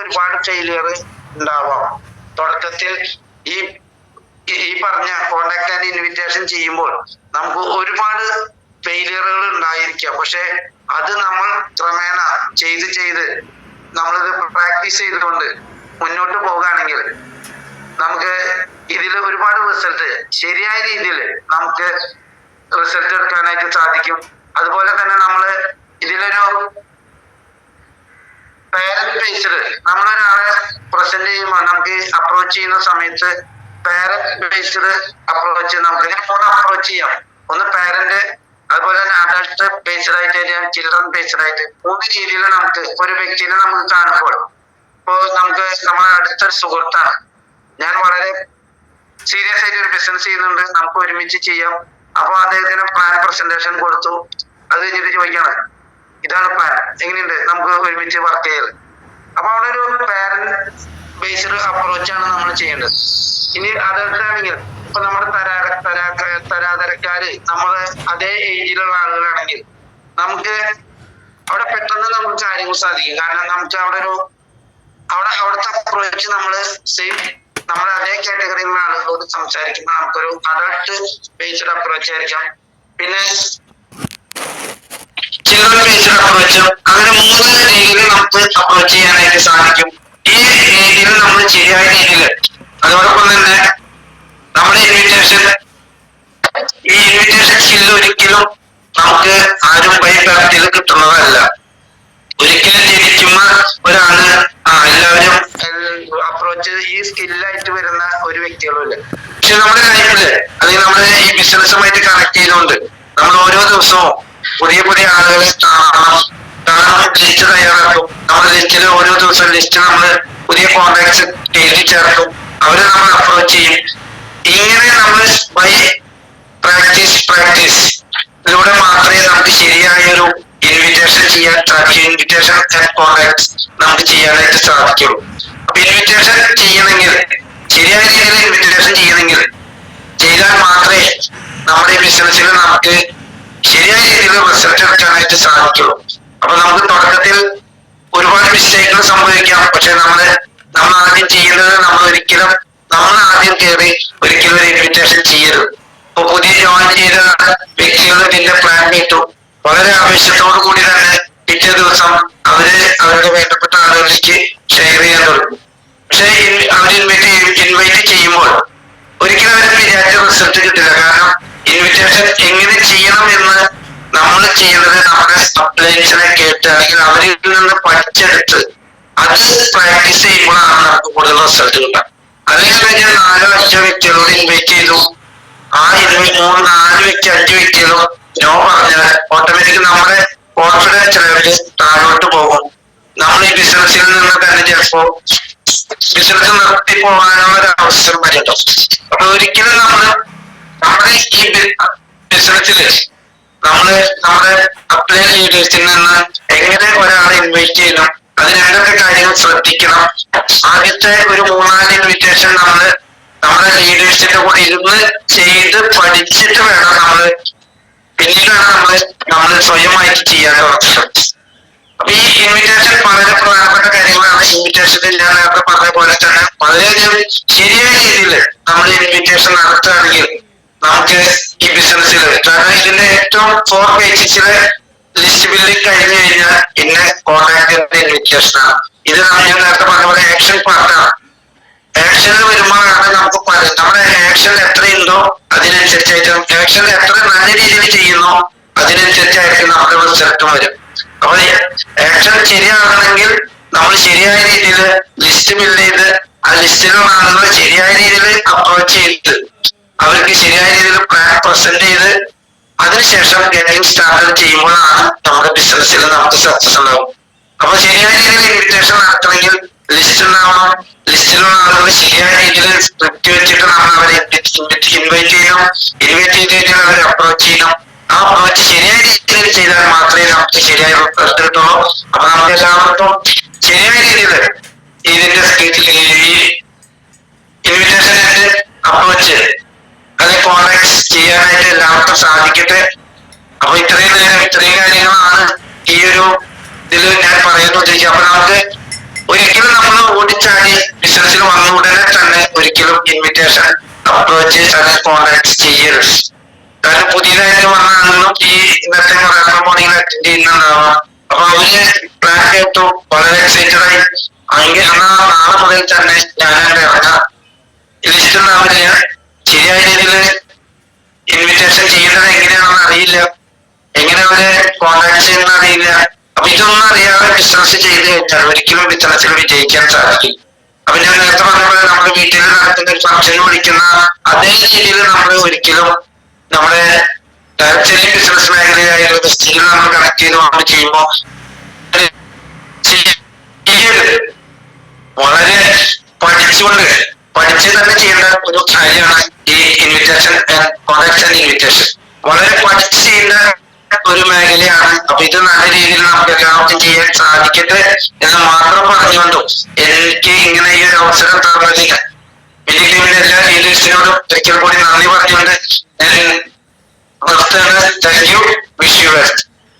ഒരുപാട് ഫെയിലിയർ ഉണ്ടാവാം. തുടക്കത്തിൽ ഈ ഈ പറഞ്ഞ കോണ്ടാക്ട് ആൻഡ് ഇൻവിറ്റേഷൻ ചെയ്യുമ്പോൾ നമുക്ക് ഒരുപാട് ഫെയിലിയറുകൾ ഉണ്ടായിരിക്കാം. പക്ഷെ അത് നമ്മൾ ക്രമേണ ചെയ്ത് നമ്മളിത് പ്രാക്ടീസ് ചെയ്തുകൊണ്ട് മുന്നോട്ട് പോകുകയാണെങ്കിൽ നമുക്ക് ഇതിൽ ഒരുപാട് റിസൾട്ട് ശരിയായ രീതിയിൽ നമുക്ക് റിസൾട്ട് എടുക്കാനായിട്ട് സാധിക്കും. അതുപോലെ തന്നെ നമ്മള് ഇതിലൊരു പാരന്റ് ബേസ്ഡ് നമ്മളൊരാളെ പ്രസന്റ് ചെയ്യുമ്പോൾ നമുക്ക് അപ്രോച്ച് ചെയ്യുന്ന സമയത്ത് പാരന്റ് ബേസ്ഡ് അപ്രോച്ച് നമുക്ക് 3 അപ്രോച്ച് ചെയ്യാം. ഒന്ന് പാരന്റ്, അതുപോലെ തന്നെ അഡൾട്ട് ബേസ്ഡ് ആയിട്ട്, ചിൽഡ്രൻ ബേസ്ഡ് ആയിട്ട് 3 രീതിയിൽ നമുക്ക് ഒരു വ്യക്തിനെ നമുക്ക് കാണുമ്പോൾ, ഇപ്പോ നമുക്ക് നമ്മളെ അടുത്തൊരു സുഹൃത്താണ്, ഞാൻ വളരെ സീരിയസ് ആയിട്ട് ഒരു ബിസിനസ് ചെയ്യുന്നുണ്ട്, നമുക്ക് ഒരുമിച്ച് ചെയ്യാം. അപ്പൊ അദ്ദേഹത്തിന് പ്ലാൻ പ്രസന്റേഷൻ കൊടുത്തു. അത് കഴിഞ്ഞിട്ട് ചോദിക്കണം, ഇതാണ് പ്ലാൻ, എങ്ങനെയുണ്ട്, നമുക്ക് ഒരുമിച്ച് വർക്ക് ചെയ്യൽ. അപ്പൊ അവിടെ ഒരു പാരന്റ് ബേസ്ഡ് അപ്രോച്ചാണ് നമ്മൾ ചെയ്യേണ്ടത്. ഇനി അഡൾട്ടാണെങ്കിൽ ഇപ്പൊ നമ്മുടെ തരാതരക്കാര് നമ്മള് അതേ ഏജിലുള്ള ആളുകളാണെങ്കിൽ നമുക്ക് അവിടെ പെട്ടെന്ന് നമുക്ക് കാര്യങ്ങൾ സാധിക്കും. കാരണം നമുക്ക് അവിടുത്തെ അപ്രോച്ച് നമ്മള് സെയിം നമ്മൾ അതേ കാറ്റഗറിയിലുള്ള ആളുകളോട് സംസാരിക്കുമ്പോൾ നമുക്കൊരു അഡൾട്ട് ബേസ്ഡ് അപ്രോച്ച് ആയിരിക്കാം. പിന്നെ ചിൽഡ്രൻ ബേസ്ഡ് അപ്രോച്ചും, അങ്ങനെ 3 രീതിയിൽ നമുക്ക് അപ്രോച്ച് ചെയ്യാനായിട്ട് സാധിക്കും. ഈ രീതിയിൽ നമ്മൾ ശരിയായ രീതിയിൽ, അതോടൊപ്പം തന്നെ നമ്മുടെ ഇൻവിറ്റേഷൻ സ്കില്ല് ഒരിക്കലും നമുക്ക് ആരും ഭയപ്പെടുത്തിയിൽ കിട്ടുന്നതല്ല. ഒരിക്കലും ജനിക്കുമ്പോ ഒരാള് എല്ലാവരും അപ്രോച്ച് ഈ സ്കില്ലായിട്ട് വരുന്ന ഒരു വ്യക്തികളുമില്ല. പക്ഷെ നമ്മുടെ ലൈഫില് അല്ലെങ്കിൽ നമ്മുടെ ഈ ബിസിനസ്സുമായിട്ട് കണക്ട് ചെയ്തുകൊണ്ട് നമ്മൾ ഓരോ ദിവസവും പുതിയ ആളുകളെ കാണാൻ ലിസ്റ്റ് തയ്യാറാക്കും. നമ്മുടെ ലിസ്റ്റിൽ ഓരോ ദിവസവും ലിസ്റ്റ് നമ്മൾ പുതിയ കോണ്ടാക്ട്സ് എഴുതി ചേർക്കും. അവരെ നമ്മൾ അപ്രോച്ച് ചെയ്യും. ഇങ്ങനെ നമ്മൾ ബൈ പ്രാക്ടീസ് ഇതിലൂടെ മാത്രമേ നമുക്ക് ശരിയായ ഒരു ഇൻവിറ്റേഷൻ ആൻഡ് കോണ്ടാക്ട്സ് നമുക്ക് ചെയ്യാനായിട്ട് സാധിക്കുള്ളൂ. അപ്പൊ ഇൻവിറ്റേഷൻ ചെയ്യണമെങ്കിൽ, ശരിയായ രീതിയിൽ ഇൻവിറ്റേഷൻ ചെയ്യണമെങ്കിൽ ചെയ്താൽ മാത്രമേ നമ്മുടെ ഈ ബിസിനസ്സിൽ നമുക്ക് ശരിയായ രീതിയിൽ റിസൾട്ട് എടുക്കാനായിട്ട് സാധിക്കുള്ളൂ. അപ്പൊ നമുക്ക് തുടക്കത്തിൽ ഒരുപാട് മിസ്റ്റേക്കുകൾ സംഭവിക്കാം. പക്ഷെ നമ്മൾ ആദ്യം ചെയ്യേണ്ടത് നമ്മൾ ആദ്യം കയറി ഒരിക്കലും ഒരു ഇൻവിറ്റേഷൻ ചെയ്യരുത്. ഇപ്പൊ പുതിയ ജോയിൻ ചെയ്ത വ്യക്തികൾ ഇതിന്റെ പ്ലാൻ കിട്ടും, വളരെ ആവേശത്തോടു കൂടി തന്നെ പിറ്റേ ദിവസം അവരുടെ വേണ്ടപ്പെട്ട ആളുകളിലേക്ക് ഷെയർ ചെയ്യാൻ തുടങ്ങും. പക്ഷെ അവർ ഇൻവൈറ്റ് ചെയ്യുമ്പോൾ ഒരിക്കലും അവർക്ക് വിചാരിച്ച റിസൾട്ട് കിട്ടില്ല. കാരണം ഇൻവിറ്റേഷൻ എങ്ങനെ ചെയ്യണം എന്ന് നമ്മൾ ചെയ്യുന്നത് നമ്മുടെ സപ്ലൈസിനെ കേട്ട് അല്ലെങ്കിൽ അവരിൽ നിന്ന് പഠിച്ചെടുത്ത് അത് പ്രാക്ടീസ് ചെയ്യുമ്പോഴാണ് നമുക്ക് കൂടുതൽ റിസൾട്ട് കിട്ടുക. അല്ലെങ്കിൽ ഞാൻ 4-5 വ്യക്തികളോട് ഇൻവൈറ്റ് ചെയ്തു, ആ 4 വ്യക്തി 5 വ്യക്തികളും നോ പറഞ്ഞാൽ ഓട്ടോമാറ്റിക് നമ്മുടെ കോൺഫിഡൻസ് ലെവല് താഴോട്ട് പോകും. നമ്മൾ ഈ ബിസിനസ്സിൽ നിന്ന് തന്നെ ചിലപ്പോ ബിസിനസ് നിർത്തി പോകാനുള്ള ഒരു അവസരം വരുന്നുണ്ടോ. അപ്പൊ ഒരിക്കലും നമ്മുടെ ഈ ബിസിനസ്സില് നമ്മുടെ അപ്ലൈ ലീഡേഴ്സിൽ നിന്ന് എങ്ങനെ ഒരാളെ ഇൻവൈറ്റ് ചെയ്യണം, അതിന് എന്തൊക്കെ കാര്യങ്ങൾ ശ്രദ്ധിക്കണം. ആദ്യത്തെ ഒരു 3-4 ഇൻവിറ്റേഷൻ നമ്മുടെ ലീഡേഴ്സിന്റെ കൂടെ ഇരുന്ന് ചെയ്ത് പഠിച്ചിട്ട് വേണം പിന്നീടാണ് നമ്മൾ സ്വയമായിട്ട് ചെയ്യാൻ തുടങ്ങുന്നത്. അപ്പൊ ഈ ഇൻവിറ്റേഷൻ വളരെ പ്രധാനപ്പെട്ട കാര്യങ്ങളാണ്. ഇൻവിറ്റേഷനിൽ ഞാൻ നേരത്തെ പറഞ്ഞ പോലെ തന്നെ വളരെയധികം ശരിയായ രീതിയിൽ നമ്മൾ ഇൻവിറ്റേഷൻ നടത്തുകയാണെങ്കിൽ നമുക്ക് ഈ ബിസിനസ്സിൽ, കാരണം ഇതിന്റെ ഏറ്റവും 4 പേജസിലെ ലിസ്റ്റ് ബിൽഡിംഗ് കഴിഞ്ഞു കഴിഞ്ഞാൽ പിന്നെ കോൺടാക്ട് ഇൻവിറ്റേഷൻ ആണ്. ഇത് ഞാൻ നേരത്തെ പറഞ്ഞ പോലെ ആക്ഷൻ പാർട്ടാണ്. ആക്ഷനിൽ വരുമ്പോഴാണ് നമുക്ക് നമ്മുടെ ആക്ഷൻ എത്രയുണ്ടോ അതിനനുസരിച്ചായിട്ടും ആക്ഷൻ എത്ര നല്ല രീതിയിൽ ചെയ്യുന്നോ അതിനനുസരിച്ചായിരിക്കും നമ്മുടെ റിസൾട്ടും വരും. അപ്പൊ ആക്ഷൻ ശരിയാകണമെങ്കിൽ നമ്മൾ ശരിയായ രീതിയിൽ ലിസ്റ്റ് ബിൽഡ് ചെയ്ത് ആ ലിസ്റ്റിലുള്ള ആളുകളെ ശരിയായ രീതിയിൽ അപ്രോച്ച് ചെയ്ത് അവർക്ക് ശരിയായ രീതിയിൽ പ്ലാൻ പ്രസന്റ് ചെയ്ത് അതിനുശേഷം ഗെറ്റിംഗ് സ്റ്റാർട്ട് ചെയ്യുമ്പോഴാണ് നമ്മുടെ ബിസിനസ്സിൽ നമുക്ക് സക്സസ് ഉണ്ടാവും. അപ്പൊ ശരിയായ രീതിയിൽ ഇൻവിറ്റേഷൻ നടത്തണമെങ്കിൽ ലിസ്റ്റ് ഉണ്ടാവണം. ലിസ്റ്റിലുള്ള ആളുകൾ ശരിയായ രീതിയിൽ സ്ക്രിപ്റ്റ് വെച്ചിട്ട് നമ്മൾ അവരെ ഇൻവൈറ്റ് ചെയ്യണം. ഇൻവൈറ്റ് ചെയ്ത് കഴിഞ്ഞാൽ അവരെ അപ്രോച്ച് ചെയ്യണം. ആ അപ്രോച്ച് ശരിയായ രീതിയിൽ ചെയ്താൽ മാത്രമേ നമുക്ക് ശരിയായ റിസൾട്ട് കിട്ടുള്ളൂ. അപ്പൊ നമുക്ക് എല്ലാവർക്കും ശരിയായ രീതിയിൽ ഇതിന്റെ ഇൻവിറ്റേഷൻ അപ്രോച്ച് അത് കോണ്ടാക്ട് ചെയ്യാനായിട്ട് എല്ലാവർക്കും സാധിക്കട്ടെ. അപ്പൊ ഇത്രയും കാര്യങ്ങളാണ് ഈ ഒരു ഇതിൽ ഞാൻ പറയുന്നത്. അപ്പൊ നമുക്ക് ഒരിക്കലും നമ്മൾ ഒരിക്കലും ഇൻവിറ്റേഷൻ അപ്രോച്ച് അല്ലെങ്കിൽ കോൺടാക്ട് ചെയ്യരുത്. കാരണം പുതിയതായിട്ട് വന്നാണെന്നും ഈ ഇന്നത്തെ മോർണിംഗിൽ അറ്റൻഡ് ചെയ്യുന്നുണ്ടാവാം. അപ്പൊ അവര് പ്ലാൻ കേട്ടു, വളരെ എക്സൈറ്റഡ് ആയി. അങ്ങനെ നാളെ മുതൽ തന്നെ ഞാനവിടെ ഇറങ്ങാം. ലിസ്റ്റ് ഉണ്ടാവില്ല, ശരിയായ രീതിയിൽ ഇൻവിറ്റേഷൻ ചെയ്യുന്നത് എങ്ങനെയാണെന്ന് അറിയില്ല, എങ്ങനെ അവരെ കോൺടാക്ട് ചെയ്യുന്ന അറിയില്ല. അപ്പൊ ഇതൊന്നും അറിയാതെ ബിസിനസ് ചെയ്ത് കഴിഞ്ഞാൽ ഒരിക്കലും ബിസിനസ്സിൽ വിജയിക്കാൻ സാധിക്കും. അപ്പൊ ഞാൻ നേരത്തെ പറഞ്ഞപ്പോൾ നമ്മുടെ വീട്ടിൽ നടക്കുന്ന ഒരു ഫംഗ്ഷന് വിളിക്കുന്ന അതേ രീതിയിൽ നമ്മൾ ഒരിക്കലും നമ്മുടെ ചെറിയ ബിസിനസ് മേഖലയായുള്ള ബിസിനസ്സിൽ നമ്മൾ കണക്ട് ചെയ്ത് നമ്മൾ ചെയ്യുമ്പോൾ വളരെ പഠിച്ച് തന്നെ ചെയ്യേണ്ട ഒരു കാര്യമാണ് ഈ ഇൻവിറ്റേഷൻ കോൺടാക്ട് ആൻഡ് ഇൻവിറ്റേഷൻ. വളരെ പഠിച്ച് ചെയ്യേണ്ട ഒരു മേഖലയാണ്. അപ്പൊ ഇത് നല്ല രീതിയിൽ നമുക്ക് എല്ലാവർക്കും ചെയ്യാൻ സാധിക്കട്ടെ എന്ന് മാത്രം പറഞ്ഞുകൊണ്ടും എനിക്ക് ഇങ്ങനെ ഈ ഒരു അവസരം തന്നതിന് വലിയ ടീമിന്റെ എല്ലാ ലീഡേഴ്സിനോടും ഒരിക്കൽ കൂടി നന്ദി പറഞ്ഞുകൊണ്ട് ഞാൻ നിർത്തുകയാണ്. Thank you. Wish you best.